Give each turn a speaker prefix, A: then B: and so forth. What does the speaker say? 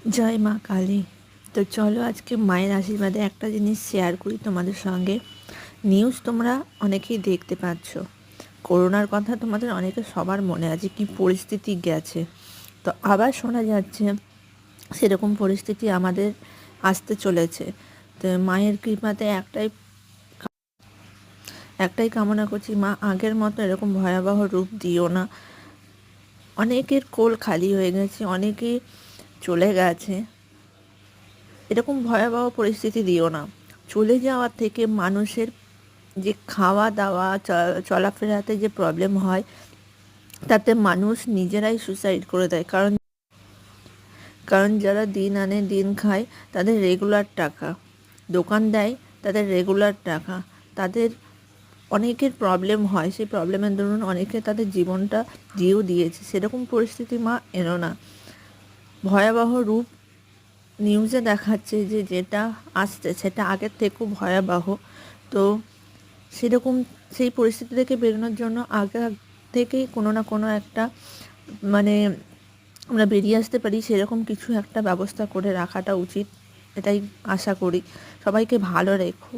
A: জয় মা কালী। তো চলো আজকে মায়ের আশীর্বাদে একটা জিনিস শেয়ার করি তোমাদের সঙ্গে। নিউজ তোমরা অনেকেই দেখতে পাচ্ছ, করোনার কথা তোমাদের অনেকের সবার মনে আছে কি পরিস্থিতি গেছে। তো আবার শোনা যাচ্ছে সেরকম পরিস্থিতি আমাদের আসতে চলেছে। তো মায়ের কৃপাতে একটাই কামনা করছি, মা আগের মতো এরকম ভয়াবহ রূপ দিও না। অনেকের কোল খালি হয়ে গেছে, অনেকে চলে গেছে, এরকম ভয়াবহ পরিস্থিতি দিও না। চলে যাওয়ার থেকে মানুষের যে খাওয়া দাওয়া চলাফেরাতে যে প্রবলেম হয়, তাতে মানুষ নিজেরাই সুসাইড করে দেয়। কারণ কারণ যারা দিন আনে দিন খায়, তাদের রেগুলার টাকা, দোকান দেয় তাদের রেগুলার টাকা, তাদের অনেকের প্রবলেম হয়, সেই প্রবলেমের দরুন অনেকে তাদের জীবনটা দিয়েও দিয়েছে। সেরকম পরিস্থিতি মা এনো না। ভয়াবহ রূপ নিউজে দেখাচ্ছে যে যেটা আসছে সেটা আগের থেকেও ভয়াবহ। তো সেরকম সেই পরিস্থিতি থেকে বেরোনোর জন্য আগে থেকেই কোনো না কোনো একটা মানে আমরা বেরিয়ে আসতে পারি, সেরকম কিছু একটা ব্যবস্থা করে রাখাটা উচিত। এটাই আশা করি। সবাইকে ভালো রেখো।